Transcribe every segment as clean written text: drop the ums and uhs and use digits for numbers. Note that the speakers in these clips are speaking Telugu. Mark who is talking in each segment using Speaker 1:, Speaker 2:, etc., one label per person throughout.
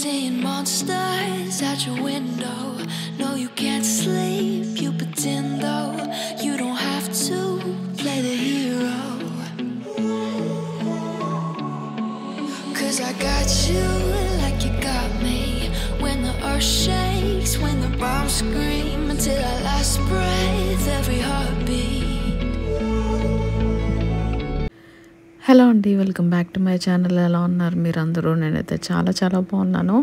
Speaker 1: seeing monsters out your window. No, you can't sleep, you pretend though. You don't have to play the hero. 'Cause I got you like you got me. When the earth shakes, when the bombs scream, until our last breath, every heartbeat.
Speaker 2: Hello అండి, welcome back to my channel. ఎలా ఉన్నారు మీరందరూ? నేనైతే చాలా బాగున్నాను.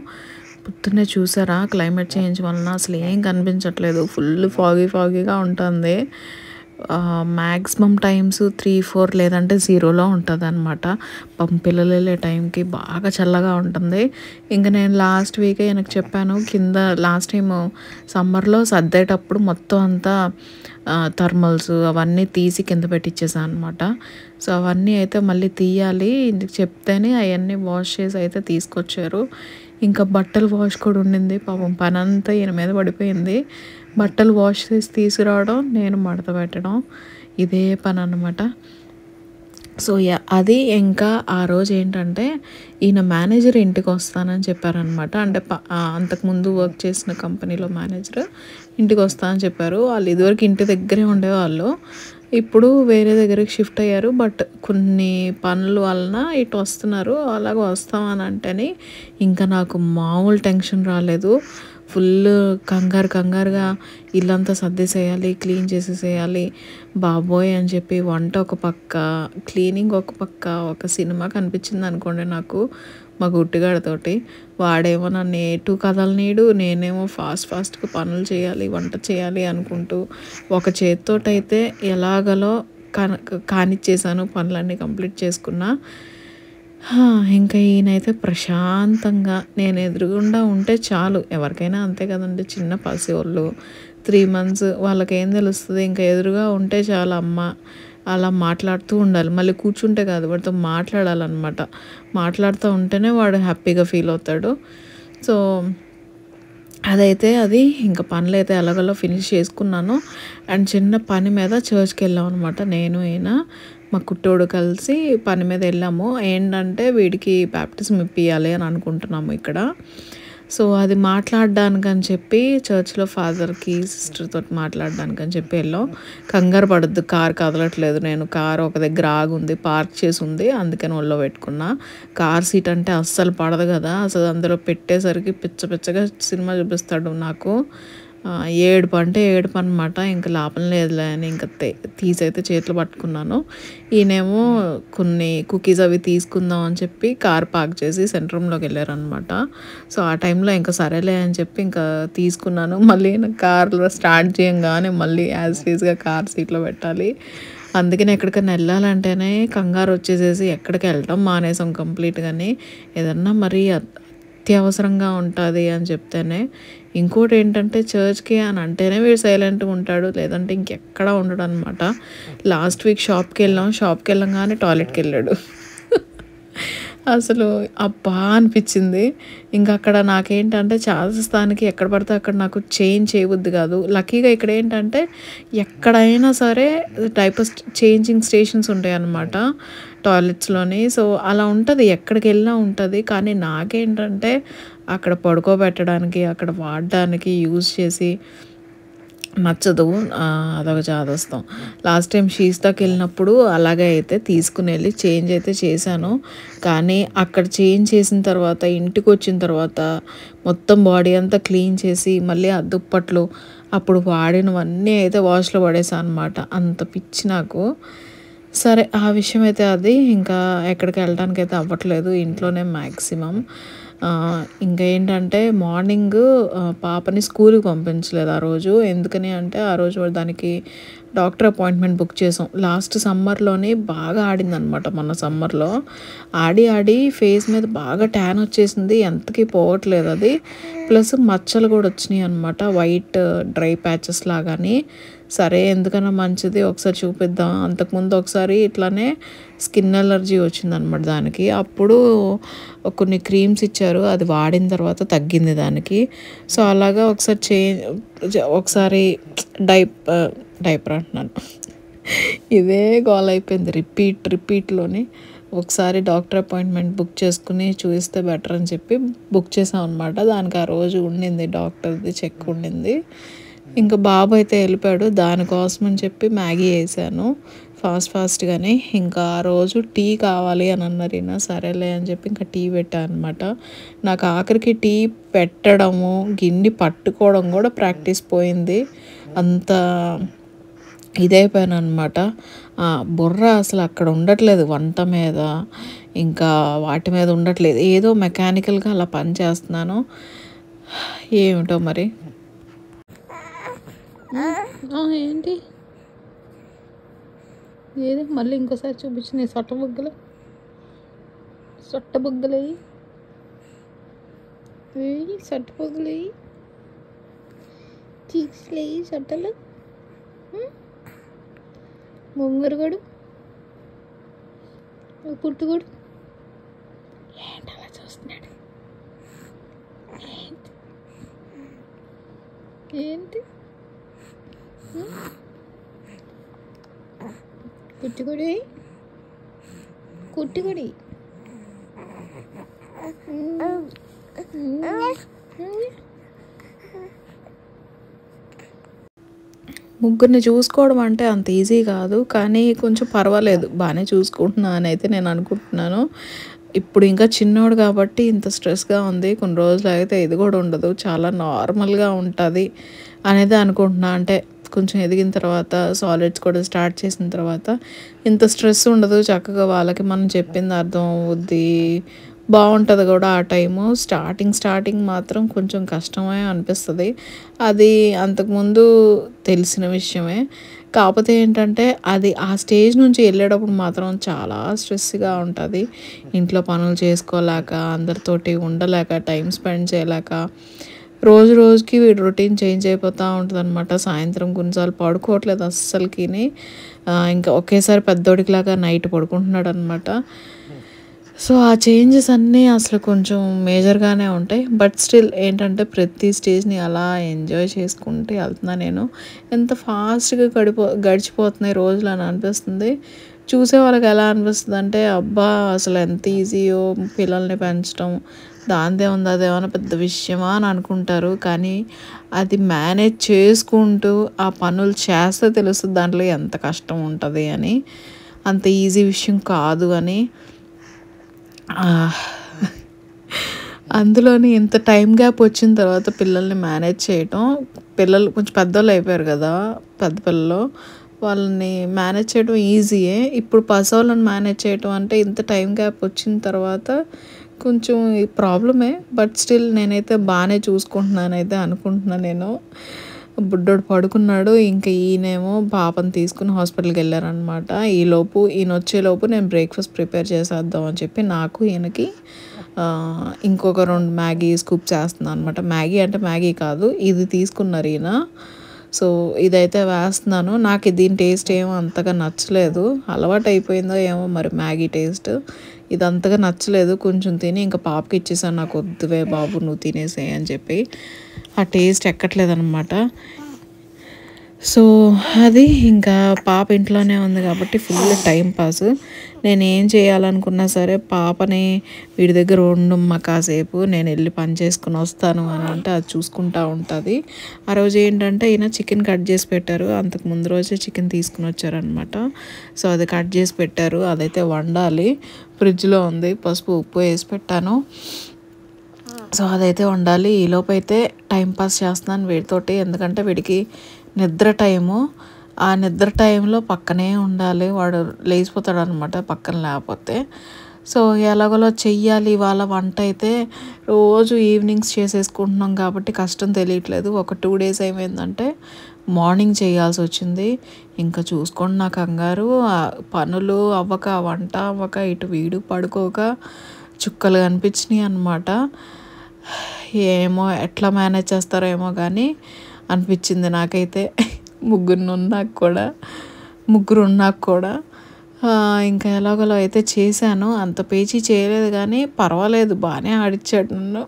Speaker 2: పొద్దున్నే చూసారా, క్లైమేట్ చేంజ్ వలన అసలు ఏం కనిపించట్లేదు. ఫుల్ ఫాగీగా ఉంటుంది. మ్యాక్సిమం టైమ్స్ 3-4 లేదంటే 0లో ఉంటుంది అనమాట. పిల్లలు వెళ్ళే టైంకి బాగా చల్లగా ఉంటుంది. ఇంకా నేను లాస్ట్ వీకే నాకు చెప్పాను, కింద లాస్ట్ టైం సమ్మర్లో సర్దేటప్పుడు మొత్తం అంతా థర్మల్స్ అవన్నీ తీసి కింద పెట్టించేసాను అనమాట. సో అవన్నీ అయితే మళ్ళీ తీయాలి, ఇందుకు చెప్తేనే అవన్నీ వాష్ చేసి అయితే తీసుకొచ్చారు. ఇంకా బట్టలు వాష్ కూడా ఉండింది. పాపం పని అంతా ఈయన మీద పడిపోయింది. బట్టలు వాష్ చేసి తీసుకురావడం, నేను మడత పెట్టడం, ఇదే పని అన్నమాట. సో అది ఇంకా ఆ రోజు ఏంటంటే ఈయన మేనేజర్ ఇంటికి వస్తానని చెప్పారనమాట. అంటే అంతకుముందు వర్క్ చేసిన కంపెనీలో మేనేజర్ ఇంటికి వస్తానని చెప్పారు. వాళ్ళు ఇదివరకు ఇంటి దగ్గరే ఉండేవాళ్ళు, ఇప్పుడు వేరే దగ్గరికి షిఫ్ట్ అయ్యారు. బట్ కొన్ని పనుల వలన ఇటు వస్తున్నారు. అలాగ వస్తామని అంటేనే ఇంకా నాకు మామూలు టెన్షన్ రాలేదు. ఫుల్ కంగారుగా ఇల్లంతా సర్దేసేయాలి, క్లీన్ చేసేసేయాలి బాబోయ్ అని చెప్పి. వంట ఒక పక్క, క్లీనింగ్ ఒక పక్క, ఒక సినిమా కనిపించింది అనుకోండి నాకు మా గుట్టిగాడితోటి. వాడేమో నన్ను ఎటు కదలనీడు, నేనేమో ఫాస్ట్గా పనులు చేయాలి, వంట చేయాలి అనుకుంటూ ఒక చేత్తోటైతే ఎలాగలో కానిచ్చేసాను, పనులన్నీ కంప్లీట్ చేసుకున్నా. ఇంకా ఈయనైతే ప్రశాంతంగా నేను ఎదురుగుండా ఉంటే చాలు. ఎవరికైనా అంతే కదండి, చిన్న పసివాళ్ళు 3 months వాళ్ళకి ఏం తెలుస్తుంది. ఇంకా ఎదురుగా ఉంటే చాలు, అమ్మ అలా మాట్లాడుతూ ఉండాలి. మళ్ళీ కూర్చుంటే కాదు, వాడితో మాట్లాడాలన్నమాట. మాట్లాడుతూ ఉంటేనే వాడు హ్యాపీగా ఫీల్ అవుతాడు. సో అది ఇంకా పనులు అయితే ఎలాగోలా ఫినిష్ చేసుకున్నాను. అండ్ చిన్న పని మీద చర్చ్కి వెళ్ళాం అనమాట. నేను ఈయన మా కుట్టోడు కలిసి పని మీద వెళ్ళాము. ఏంటంటే వీడికి బ్యాప్టిజం ఇప్పియాలి అని అనుకుంటున్నాము ఇక్కడ. సో అది మాట్లాడడానికని చెప్పి చర్చ్లో ఫాదర్కి సిస్టర్తో మాట్లాడడానికని చెప్పి వెళ్ళాం. కంగారు పడద్దు, కారు కదలట్లేదు. నేను కారు ఒక దగ్గర ఆగుంది, పార్క్ చేసి ఉంది, అందుకని ఒళ్ళో పెట్టుకున్నా. కార్ సీట్ అంటే అస్సలు పడదు కదా, అసలు అందులో పెట్టేసరికి పిచ్చగా సినిమా చూపిస్తాడు నాకు. ఏడుపు అనమాట. ఇంకా లాభం లేదులే అని ఇంకా తీసైతే చేతులు పట్టుకున్నాను. ఈయనేమో కొన్ని కుకీస్ అవి తీసుకుందాం అని చెప్పి కార్ పార్క్ చేసి సెంటర్ రూమ్లోకి వెళ్ళారనమాట. సో ఆ టైంలో ఇంకా సరేలే అని చెప్పి ఇంకా తీసుకున్నాను. మళ్ళీ కార్లో స్టార్ట్ చేయంగానే మళ్ళీ యాజ్ యూజ్గా కార్ సీట్లో పెట్టాలి. అందుకని ఎక్కడికైనా వెళ్ళాలంటేనే కంగారు వచ్చేసేసి ఎక్కడికి వెళ్ళటం మానేసాం కంప్లీట్గాని. ఏదన్నా మరీ అత్యవసరంగా ఉంటుంది అని చెప్తేనే. ఇంకోటి ఏంటంటే చర్చ్కి అని అంటేనే వీడు సైలెంట్గా ఉంటాడు, లేదంటే ఇంకెక్కడా ఉండడు అనమాట. లాస్ట్ వీక్ షాప్కి వెళ్ళంగానే టాయిలెట్కి వెళ్ళాడు. అసలు అబ్బా అనిపించింది. ఇంకా అక్కడ నాకేంటంటే చాలాస్థానికి ఎక్కడ పడితే అక్కడ నాకు చేయబుద్ది కాదు. లక్కీగా ఇక్కడ ఏంటంటే ఎక్కడైనా సరే డైపర్ చేంజింగ్ స్టేషన్స్ ఉంటాయి అన్నమాట టాయిలెట్స్లోని. సో అలా ఉంటుంది, ఎక్కడికి వెళ్ళినా ఉంటుంది. కానీ నాకేంటంటే అక్కడ పడుకోబెట్టడానికి, అక్కడ వాడడానికి యూజ్ చేసి నచ్చదు. అదొక చాదస్తం. లాస్ట్ టైం షీస్తాకి వెళ్ళినప్పుడు అలాగే అయితే తీసుకుని వెళ్ళి చేంజ్ అయితే చేశాను. కానీ అక్కడ చేంజ్ చేసిన తర్వాత ఇంటికి వచ్చిన తర్వాత మొత్తం బాడీ అంతా క్లీన్ చేసి మళ్ళీ ఆ దుప్పట్లు అప్పుడు వాడినవన్నీ అయితే వాష్లో పడేసాను అనమాట. అంత పిచ్చి నాకు. సరే, ఆ విషయం అయితే అది ఇంకా ఎక్కడికి వెళ్ళడానికి అయితే అవ్వట్లేదు, ఇంట్లోనే మ్యాక్సిమం. ఇంకా ఏంటంటే మార్నింగ్ పాపని స్కూల్కి పంపించలేదు ఆ రోజు. ఎందుకని అంటే ఆ రోజు దానికి డాక్టర్ అపాయింట్మెంట్ బుక్ చేసాం. లాస్ట్ సమ్మర్లోనే బాగా ఆడిందనమాట. మొన్న సమ్మర్లో ఆడి ఫేస్ మీద బాగా ట్యాన్ వచ్చేసింది, ఎంతకీ పోవట్లేదు అది. ప్లస్ మచ్చలు కూడా వచ్చినాయి అనమాట, వైట్ డ్రై ప్యాచెస్ లాగాని. సరే ఎందుకన్నా మంచిది ఒకసారి చూపిద్దాం. అంతకుముందు ఒకసారి ఇట్లానే స్కిన్ అలర్జీ వచ్చిందనమాట దానికి. అప్పుడు కొన్ని క్రీమ్స్ ఇచ్చారు, అది వాడిన తర్వాత తగ్గింది దానికి. సో అలాగా ఒకసారి డైపర్ అంటున్నాను, ఇదే గోల్ అయిపోయింది రిపీట్లోని. ఒకసారి డాక్టర్ అపాయింట్మెంట్ బుక్ చేసుకుని చూపిస్తే బెటర్ అని చెప్పి బుక్ చేసాం అనమాట. దానికి ఆ రోజు ఉండింది డాక్టర్ది చెక్ ఉండింది. ఇంకా బాబు అయితే వెళ్ళిపోయాడు. దానికోసం అని చెప్పి మ్యాగీ వేసాను ఫాస్ట్గానే. ఇంకా ఆ రోజు టీ కావాలి అని అన్నారు ఈయన. సరేలే అని చెప్పి ఇంకా టీ పెట్టాను అనమాట. నాకు ఆఖరికి టీ పెట్టడము గిన్నె పట్టుకోవడం కూడా ప్రాక్టీస్ పోయింది. అంత ఇదైపోయాను అనమాట. బుర్ర అసలు అక్కడ ఉండట్లేదు, వంట మీద ఇంకా వాటి మీద ఉండట్లేదు. ఏదో మెకానికల్గా అలా పని చేస్తున్నాను. ఏమిటో మరి. ఏంటి ఏది మళ్ళీ ఇంకోసారి చూపించి నీ సొట్ట బుగ్గలు సొట్ట బుగ్గలు చీక్స్లు సొట్టలు ముంగరుగడు పుట్టుగడు ఏంటి అలా చూస్తున్నాడు? ఏంటి కుట్టుగుడి ముగ్గురిని చూసుకోవడం అంటే అంత ఈజీ కాదు, కానీ కొంచెం పర్వాలేదు, బాగానే చూసుకుంటున్నా అని అయితే నేను అనుకుంటున్నాను. ఇప్పుడు ఇంకా చిన్నోడు కాబట్టి ఇంత స్ట్రెస్గా ఉంది. కొన్ని రోజులు అయితే ఇది కూడా ఉండదు, చాలా నార్మల్గా ఉంటుంది అనేది అనుకుంటున్నా. అంటే కొంచెం ఎదిగిన తర్వాత సాలిడ్స్ కూడా స్టార్ట్ చేసిన తర్వాత ఇంత స్ట్రెస్ ఉండదు. చక్కగా వాళ్ళకి మనం చెప్పింది అర్థం అవుద్ది, బాగుంటుంది కూడా ఆ టైము. స్టార్టింగ్ మాత్రం కొంచెం కష్టమే అనిపిస్తుంది. అది అంతకుముందు తెలిసిన విషయమే. కాకపోతే ఏంటంటే అది ఆ స్టేజ్ నుంచి వెళ్ళేటప్పుడు మాత్రం చాలా స్ట్రెస్గా ఉంటుంది. ఇంట్లో పనులు చేసుకోలేక, అందరితోటి ఉండలేక, టైం స్పెండ్ చేయలేక, రోజుకి వీడు రొటీన్ చేంజ్ అయిపోతూ ఉంటుంది అనమాట. సాయంత్రం కొన్నిసార్లు పడుకోవట్లేదు అస్సలకి. ఇంకా ఒకేసారి పెద్దోడికిలాగా నైట్ పడుకుంటున్నాడు అనమాట. సో ఆ చేంజెస్ అన్నీ అసలు కొంచెం మేజర్గానే ఉంటాయి. బట్ స్టిల్ ఏంటంటే ప్రతి స్టేజ్ని అలా ఎంజాయ్ చేసుకుంటూ వెళ్తున్నా నేను. ఎంత ఫాస్ట్గా గడిచిపోతున్నాయి రోజులు అని అనిపిస్తుంది. చూసే వాళ్ళకి ఎలా అనిపిస్తుంది అంటే, అబ్బా అసలు ఎంత ఈజీయో పిల్లల్ని పెంచడం, దాందే ఉంది, అదేమన్నా పెద్ద విషయమా అని అనుకుంటారు. కానీ అది మేనేజ్ చేసుకుంటూ ఆ పనులు చేస్తే తెలుస్తుంది దాంట్లో ఎంత కష్టం ఉంటుంది అని. అంత ఈజీ విషయం కాదు అని. అందులోని ఇంత టైం గ్యాప్ వచ్చిన తర్వాత పిల్లల్ని మేనేజ్ చేయటం, పిల్లలు కొంచెం పెద్దోళ్ళు అయిపోయారు కదా, పెద్ద పిల్లలు, వాళ్ళని మేనేజ్ చేయడం ఈజీయే. ఇప్పుడు పసోళ్ళని మేనేజ్ చేయటం అంటే ఇంత టైం గ్యాప్ వచ్చిన తర్వాత కొంచెం ప్రాబ్లమే. బట్ స్టిల్ నేనైతే బాగానే చూసుకుంటున్నాను అయితే అనుకుంటున్నాను నేను. బుడ్డోడు పడుకున్నాడు. ఇంకా ఈయనేమో పాపను తీసుకుని హాస్పిటల్కి వెళ్ళారనమాట. ఈయన వచ్చేలోపు నేను బ్రేక్ఫాస్ట్ ప్రిపేర్ చేసేద్దాం అని చెప్పి నాకు ఈయనకి ఇంకొక 2 మ్యాగీ స్కూప్ చేస్తున్నాను అనమాట. మ్యాగీ అంటే మ్యాగీ కాదు, ఇది తీసుకున్నారు ఈయన. సో ఇదైతే వేస్తున్నాను. నాకు దీని టేస్ట్ ఏమో అంతగా నచ్చలేదు, అలవాటు అయిపోయిందో ఏమో మరి మ్యాగీ టేస్ట్. ఇది అంతగా నచ్చలేదు. కొంచెం తిని ఇంకా పాపకి ఇచ్చేసాను, నాకు వద్దువే బాబు నువ్వు తినేసే అని చెప్పి. ఆ టేస్ట్ ఎక్కట్లేదనమాట. సో అది ఇంకా పాప ఇంట్లోనే ఉంది కాబట్టి ఫుల్ టైం పాస్. నేను ఏం చేయాలనుకున్నా సరే పాపని వీడి దగ్గర ఉండమ్మా కాసేపు, నేను వెళ్ళి పని చేసుకుని వస్తాను అని అంటే అది చూసుకుంటూ ఉంటుంది. ఆ రోజు ఏంటంటే ఈయన చికెన్ కట్ చేసి పెట్టారు. అంతకు ముందు రోజే చికెన్ తీసుకుని వచ్చారనమాట. సో అది కట్ చేసి పెట్టారు, అదైతే వండాలి. ఫ్రిడ్జ్లో ఉంది, పసుపు ఉప్పు వేసి పెట్టాను. సో అదైతే వండాలి. ఈలోపు అయితే టైంపాస్ చేస్తున్నాను వీడితోటి, ఎందుకంటే వీడికి నిద్ర టైము. ఆ నిద్ర టైంలో పక్కనే ఉండాలి, వాడు లేచిపోతాడు అనమాట పక్కన లేకపోతే. సో ఎలాగోలా చెయ్యాలి. ఇవాళ వంట అయితే రోజు ఈవినింగ్స్ చేసేసుకుంటున్నాం కాబట్టి కష్టం తెలియట్లేదు. ఒక 2 days ఏమైందంటే మార్నింగ్ చేయాల్సి వచ్చింది. ఇంకా చూసుకోండి నా కంగారు, పనులు అవ్వక, వంట అవ్వక, ఇటు వీడు పడుకోక చుక్కలు కనిపించినాయి అన్నమాట. ఏమో ఎట్లా మేనేజ్ చేస్తారో ఏమో కానీ అనిపించింది నాకైతే. ముగ్గురు ఉన్నాక కూడా ఇంకా ఎలాగోలా అయితే చేశాను. అంత పేచీ చేయలేదు కానీ పర్వాలేదు, బాగానే ఆడిచ్చాడు నన్ను.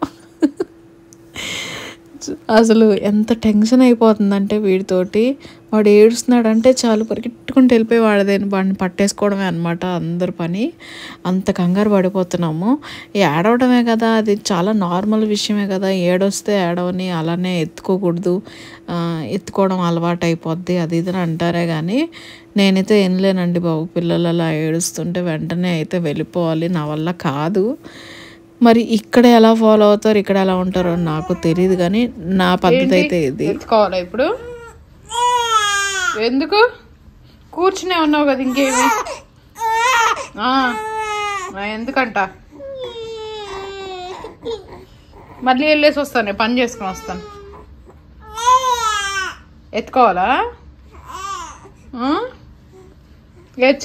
Speaker 2: అసలు ఎంత టెన్షన్ అయిపోతుందంటే వీడితోటి. వాడు ఏడుస్తున్నాడంటే చాలు పరిగెట్టుకుంటూ వెళ్ళిపోయి వాడిని పట్టేసుకోవడమే అనమాట అందరి పని. అంత కంగారు పడిపోతున్నాము. ఏడవడమే కదా, అది చాలా నార్మల్ విషయమే కదా, ఏడొస్తే ఏడవని, అలానే ఎత్తుకోకూడదు, ఎత్తుకోవడం అలవాటు అయిపోద్ది అది ఇది అని అంటారే కానీ నేనైతే ఏం లేనండి బాబు. పిల్లలు అలా ఏడుస్తుంటే వెంటనే అయితే వెళ్ళిపోవాలి, నా వల్ల కాదు. మరి ఇక్కడ ఎలా ఫాలో అవుతారు, ఇక్కడ ఎలా ఉంటారో నాకు తెలియదు కానీ నా పద్ధతి అయితే ఇది.
Speaker 3: ఎత్తుకోవాలా ఇప్పుడు? ఎందుకు కూర్చునే ఉన్నావు కదా, ఇంకేమి ఎందుకంట? మళ్ళీ వెళ్ళేసి వస్తాను, పని చేసుకుని వస్తాను. ఎత్తుకోవాలా?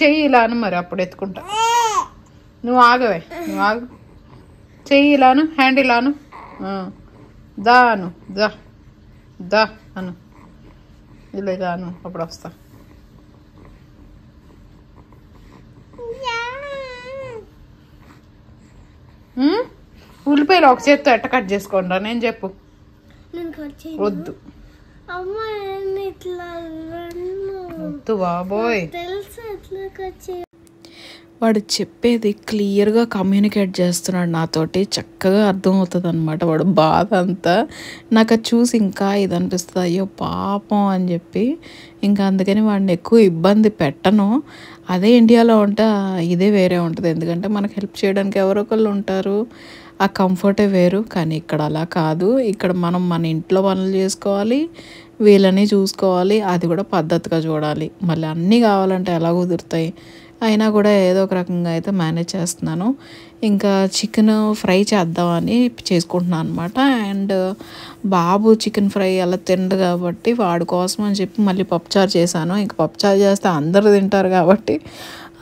Speaker 3: చెయ్యి ఇలాను, మరి అప్పుడు ఎత్తుకుంటా. నువ్వు ఆగవే, నువ్వు ఆగు. చెయ్యి ఇలాను, హ్యాండ్ ఇలాను, దాను దా దా అను, ఇలా దాను, అప్పుడు వస్తా. ఉల్లిపాయలు ఒక చేత్తో ఎట్ట కట్ చేసుకోండి నేను చెప్పు. వద్దు వద్దు బాబోయ్.
Speaker 2: వాడు చెప్పేది క్లియర్గా కమ్యూనికేట్ చేస్తున్నాడు నాతోటి, చక్కగా అర్థమవుతుంది అనమాట వాడు బాధ అంతా. నాకు అది చూసి ఇంకా ఇది అనిపిస్తుంది, అయ్యో పాపం అని చెప్పి. ఇంకా అందుకని వాడిని ఎక్కువ ఇబ్బంది పెట్టను. అదే ఇండియాలో ఉంటే ఇదే వేరే ఉంటుంది, ఎందుకంటే మనకు హెల్ప్ చేయడానికి ఎవరో ఒకళ్ళు ఉంటారు, ఆ కంఫర్టే వేరు. కానీ ఇక్కడ అలా కాదు, ఇక్కడ మనం మన ఇంట్లో పనులు చేసుకోవాలి, వీళ్ళని చూసుకోవాలి, అది కూడా పద్ధతిగా చూడాలి. మళ్ళీ అన్నీ కావాలంటే ఎలా కుదురుతాయి? అయినా కూడా ఏదో ఒక రకంగా అయితే మేనేజ్ చేస్తున్నాను. ఇంకా చికెన్ ఫ్రై చేద్దామని చేసుకుంటున్నాను అనమాట. అండ్ బాబు చికెన్ ఫ్రై అలా తిండు కాబట్టి వాడి కోసం అని చెప్పి మళ్ళీ పప్పుచారు చేశాను. ఇంకా పప్పుచారు చేస్తే అందరూ తింటారు కాబట్టి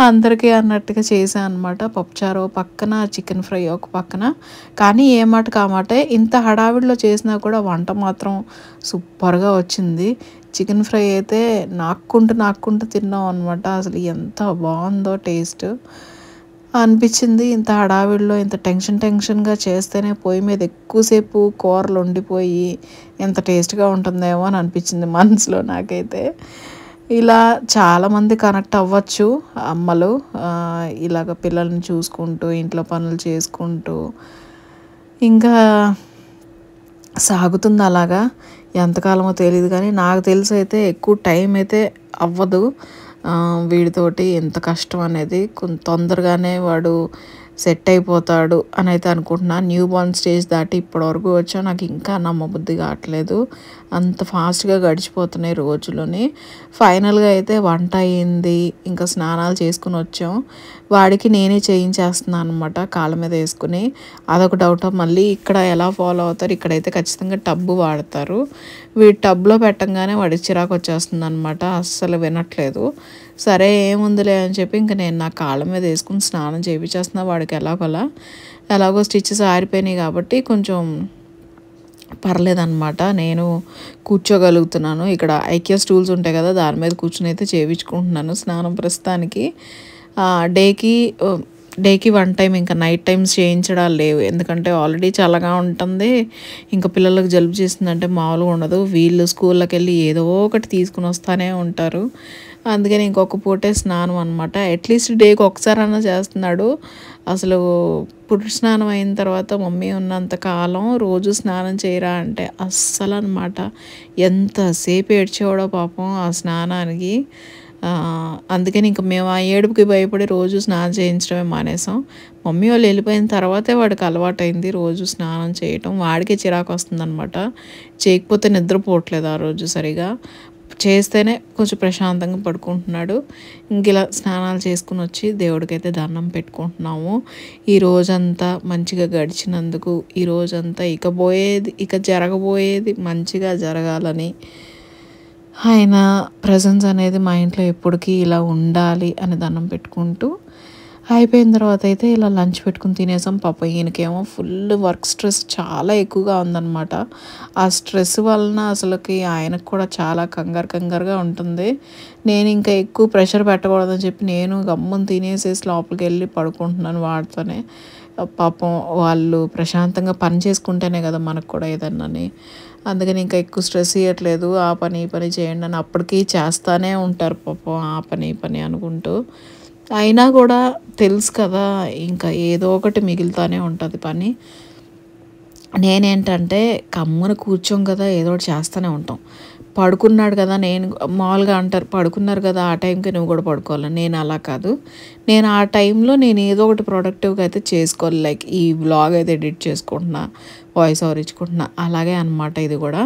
Speaker 2: అందరికీ అన్నట్టుగా చేశాను అనమాట. పప్పుచారు పక్కన, చికెన్ ఫ్రై ఒక పక్కన. కానీ ఏ మాట కామాటే ఇంత హడావిడిలో చేసినా కూడా వంట మాత్రం సూపర్గా వచ్చింది. చికెన్ ఫ్రై అయితే నాక్కుంటూ తిన్నాం అనమాట. అసలు ఎంత బాగుందో టేస్ట్ అనిపించింది. ఇంత హడావిడిలో ఇంత టెన్షన్గా చేస్తేనే పొయ్యి మీద ఎక్కువసేపు కూరలు వండిపోయి ఎంత టేస్ట్గా ఉంటుందేమో అని అనిపించింది మనసులో నాకైతే. ఇలా చాలామంది కనెక్ట్ అవ్వచ్చు అమ్మలు, ఇలాగ పిల్లల్ని చూసుకుంటూ ఇంట్లో పనులు చేసుకుంటూ ఇంకా సాగుతుంది అలాగా. ఎంతకాలమో తెలియదు కానీ నాకు తెలిసి అయితే ఎక్కువ టైం అయితే అవ్వదు వీడితోటి. ఎంత కష్టం అనేది తొందరగానే వాడు సెట్ అయిపోతాడు అని అయితే అనుకుంటున్నా. న్యూ బోర్న్ స్టేజ్ దాటి ఇప్పటివరకు వచ్చా, నాకు ఇంకా నమ్మబుద్ధి కావట్లేదు, అంత ఫాస్ట్గా గడిచిపోతున్నాయి రోజులని. ఫైనల్గా అయితే వంట అయింది, ఇంకా స్నానాలు చేసుకుని వచ్చాం. వాడికి నేనే చేయించేస్తున్నాను అనమాట కాళ్ళ మీద వేసుకుని. అదొక డౌట్. మళ్ళీ ఇక్కడ ఎలా ఫాలో అవుతారు, ఇక్కడైతే ఖచ్చితంగా టబ్బు వాడతారు. వీడి టబ్లో పెట్టంగానే వాడికి చిరాకు వచ్చేస్తుంది అనమాట, అస్సలు వినట్లేదు. సరే ఏముందిలే అని చెప్పి ఇంకా నేను నా కాళ్ళ మీద వేసుకుని స్నానం చేయించేస్తున్నా. వాడికి ఎలాగో స్టిచెస్ ఆరిపోయినాయి కాబట్టి కొంచెం పర్లేదన్నమాట, నేను కూర్చోగలుగుతున్నాను. ఇక్కడ ఐకియా స్టూల్స్ ఉంటాయి కదా, దాని మీద కూర్చుని అయితే చేయించుకుంటున్నాను స్నానం ప్రస్తుతానికి. డేకి 1 టైం, ఇంకా నైట్ టైమ్స్ చేయించడాలు లేవు, ఎందుకంటే ఆల్రెడీ చల్లగా ఉంటుంది. ఇంకా పిల్లలకు జలుబు చేసిందంటే మామూలుగా ఉండదు. వీళ్ళు స్కూల్లోకి వెళ్ళి ఏదో ఒకటి తీసుకుని వస్తూనే ఉంటారు. అందుకని ఇంకొక పూటే స్నానం అనమాట. అట్లీస్ట్ డేకి ఒకసారైనా చేస్తున్నాడు. అసలు పురుడు స్నానం అయిన తర్వాత మమ్మీ ఉన్నంత కాలం రోజు స్నానం చేయరా అంటే అస్సలు అనమాట. ఎంతసేపు ఏడ్చేవాడో పాపం ఆ స్నానానికి. అందుకని ఇంకా మేము ఆ ఏడుపుకి భయపడి రోజు స్నానం చేయించడమే మానేసాం. మమ్మీ వాళ్ళు వెళ్ళిపోయిన తర్వాతే వాడికి అలవాటైంది రోజు స్నానం చేయటం. వాడికి చిరాకు వస్తుందన్నమాట, చేయకపోతే నిద్రపోవట్లేదు ఆ రోజు సరిగా, చేస్తేనే కొంచెం ప్రశాంతంగా పడుకుంటున్నాడు. ఇంక ఇలా స్నానాలు చేసుకుని వచ్చి దేవుడికైతే దండం పెట్టుకుంటున్నాము. ఈ రోజంతా మంచిగా గడిచినందుకు, ఈ రోజంతా ఇక జరగబోయేది మంచిగా జరగాలని, ఆయన ప్రజెన్స్ అనేది మా ఇంట్లో ఎప్పటికీ ఇలా ఉండాలి అని దండం పెట్టుకుంటూ అయిపోయిన తర్వాత అయితే ఇలా లంచ్ పెట్టుకుని తినేసాం. పాప ఈయనకేమో ఫుల్ వర్క్ స్ట్రెస్ చాలా ఎక్కువగా ఉందన్నమాట. ఆ స్ట్రెస్ వలన అసలుకి ఆయనకు కూడా చాలా కంగారుగా ఉంటుంది. నేను ఇంకా ఎక్కువ ప్రెషర్ పెట్టకూడదని చెప్పి నేను గమ్మున తినేసేసి లోపలికి వెళ్ళి పడుకుంటున్నాను వాడితోనే. పాపం వాళ్ళు ప్రశాంతంగా పని చేసుకుంటేనే కదా మనకు కూడా ఏదన్నాని. అందుకని ఇంకా ఎక్కువ స్ట్రెస్ ఇవ్వట్లేదు. ఆ పని ఈ పని చేయండి అని అప్పటికీ చేస్తూనే ఉంటారు పాపం, ఆ పని ఈ పని అనుకుంటూ. అయినా కూడా తెలుసు కదా ఇంకా ఏదో ఒకటి మిగులుతూనే ఉంటుంది పని. నేనేంటంటే గమ్మున కూర్చోం కదా, ఏదో ఒకటి చేస్తూనే ఉంటాం. పడుకున్నాడు కదా, నేను మామూలుగా అంటారు పడుకున్నారు కదా ఆ టైంకి నువ్వు కూడా పడుకోవాలి. నేను అలా కాదు, నేను ఆ టైంలో నేను ఏదో ఒకటి ప్రొడక్టివ్గా అయితే చేసుకోవాలి. లైక్ ఈ వ్లాగ్ అయితే ఎడిట్ చేసుకుంటున్నా, వాయిస్ ఓవర్ ఇచ్చుకుంటున్నా, అలాగే అనమాట. ఇది కూడా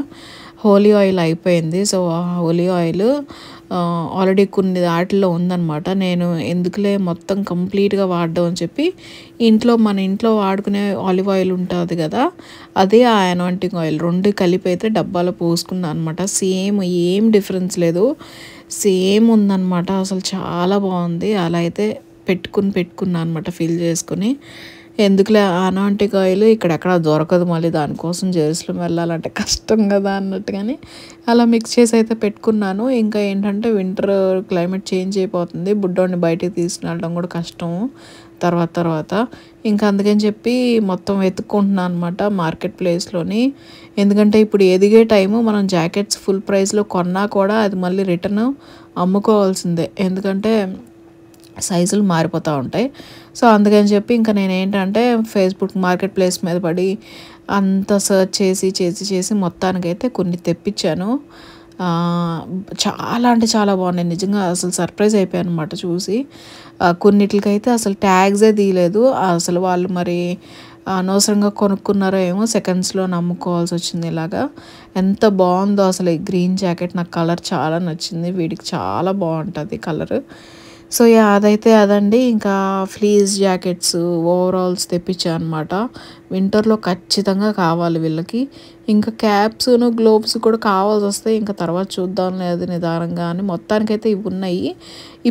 Speaker 2: హోలీ ఆయిల్ అయిపోయింది. సో ఆ హోలీ ఆయిల్ ఆల్రెడీ కొన్ని వాటిల్లో ఉందన్నమాట. నేను ఎందుకులే మొత్తం కంప్లీట్గా వాడడం అని చెప్పి మన ఇంట్లో వాడుకునే ఆలివ్ ఆయిల్ ఉంటుంది కదా, అదే ఆ అనాయింటింగ్ ఆయిల్ 2 కలిపి అయితే డబ్బాలో పోసుకున్నాను అనమాట. సేమ్ ఏం డిఫరెన్స్ లేదు, సేమ్ ఉందన్నమాట. అసలు చాలా బాగుంది. అలా అయితే పెట్టుకున్నా అనమాట, ఫిల్ చేసుకుని. ఎందుకులే అనాయింటింగ్ ఆయిల్ ఇక్కడెక్కడ దొరకదు, మళ్ళీ దానికోసం జెరూసలేం వెళ్ళాలంటే కష్టం కదా అన్నట్టుగాని అలా మిక్స్ చేసి అయితే పెట్టుకున్నాను. ఇంకా ఏంటంటే వింటర్ క్లైమేట్ చేంజ్ అయిపోతుంది, బుడ్డోడిని బయటికి తీసుకుని కూడా కష్టము తర్వాత ఇంకా అందుకని చెప్పి మొత్తం వెతుక్కుంటున్నాను అనమాట మార్కెట్ ప్లేస్లోని. ఎందుకంటే ఇప్పుడు ఎదిగే టైము, మనం జాకెట్స్ ఫుల్ ప్రైస్లో కొన్నా కూడా అది మళ్ళీ రిటర్న్ అమ్ముకోవాల్సిందే, ఎందుకంటే సైజులు మారిపోతూ ఉంటాయి. సో అందుకని చెప్పి ఇంకా నేను ఏంటంటే ఫేస్బుక్ మార్కెట్ ప్లేస్ మీద పడి అంత సర్చ్ చేసి మొత్తానికైతే కొన్ని తెప్పించాను. చాలా అంటే చాలా బాగున్నాయి నిజంగా. అసలు సర్ప్రైజ్ అయిపోయాను అనమాట చూసి. కొన్నిటికైతే అసలు ట్యాగ్సే తీయలేదు. అసలు వాళ్ళు మరి అనవసరంగా కొనుక్కున్నారో ఏమో, సెకండ్స్లో నమ్ముకోవాల్సి వచ్చింది. ఇలాగా ఎంత బాగుందో అసలు ఈ గ్రీన్ జాకెట్, నాకు కలర్ చాలా నచ్చింది. వీడికి చాలా బాగుంటుంది కలర్. సో అదైతే అదండి. ఇంకా ఫ్లీస్ జాకెట్స్, ఓవరాల్స్ తెప్పించాను అనమాట. వింటర్లో ఖచ్చితంగా కావాలి వీళ్ళకి. ఇంకా క్యాప్స్ను గ్లోవ్స్ కూడా కావాల్సి వస్తాయి, ఇంకా తర్వాత చూద్దాం లేదు నిదానంగా అని. మొత్తానికైతే ఇవి ఉన్నాయి.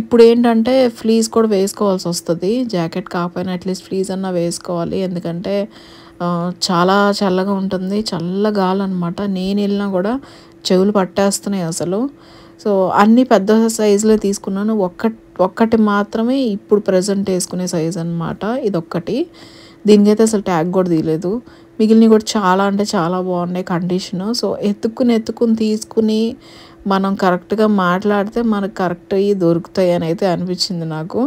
Speaker 2: ఇప్పుడు ఏంటంటే ఫ్లీస్ కూడా వేసుకోవాల్సి వస్తుంది, జాకెట్ కాకపోయినా అట్లీస్ట్ ఫ్లీస్ అన్నా వేసుకోవాలి. ఎందుకంటే చాలా చల్లగా ఉంటుంది, చల్లగాలన్నమాట. నేను వెళ్ళినా కూడా చెవులు పట్టేస్తున్నాయి అసలు. సో అన్నీ పెద్ద సైజులో తీసుకున్నాను. ఒక్కటి మాత్రమే ఇప్పుడు ప్రజెంట్ వేసుకునే సైజ్ అనమాట, ఇదొక్కటి. దీనికైతే అసలు ట్యాగ్ కూడా తీయలేదు. మిగిలినవి కూడా చాలా అంటే చాలా బాగున్నాయి కండిషను. సో ఎత్తుకుని తీసుకుని మనం కరెక్ట్గా మాట్లాడితే మనకు కరెక్ట్గా దొరుకుతాయి అని అయితే అనిపించింది నాకు.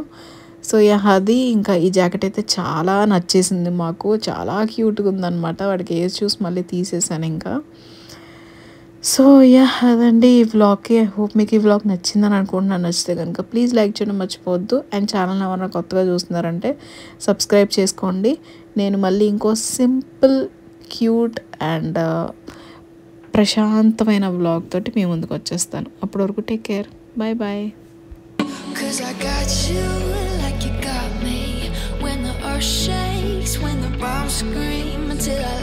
Speaker 2: సో అది ఇంకా ఈ జాకెట్ అయితే చాలా నచ్చేసింది మాకు, చాలా క్యూట్గా ఉందన్నమాట. వాడికి వేసి చూసి మళ్ళీ తీసేసాను ఇంకా. సో అదండి ఈ వ్లాగ్కి. ఐ హోప్ మీకు ఈ వ్లాగ్ నచ్చిందని అనుకుంటున్నాను. నచ్చితే కనుక ప్లీజ్ లైక్ చేయడం మర్చిపోవద్దు. అండ్ ఛానల్ని ఎవరైనా కొత్తగా చూస్తున్నారంటే సబ్స్క్రైబ్ చేసుకోండి. నేను మళ్ళీ ఇంకో సింపుల్, క్యూట్ అండ్ ప్రశాంతమైన వ్లాగ్ తోటి మీ ముందుకు వచ్చేస్తాను. అప్పటి వరకు take care, bye bye.
Speaker 1: When the earth shakes, when the bombs scream until I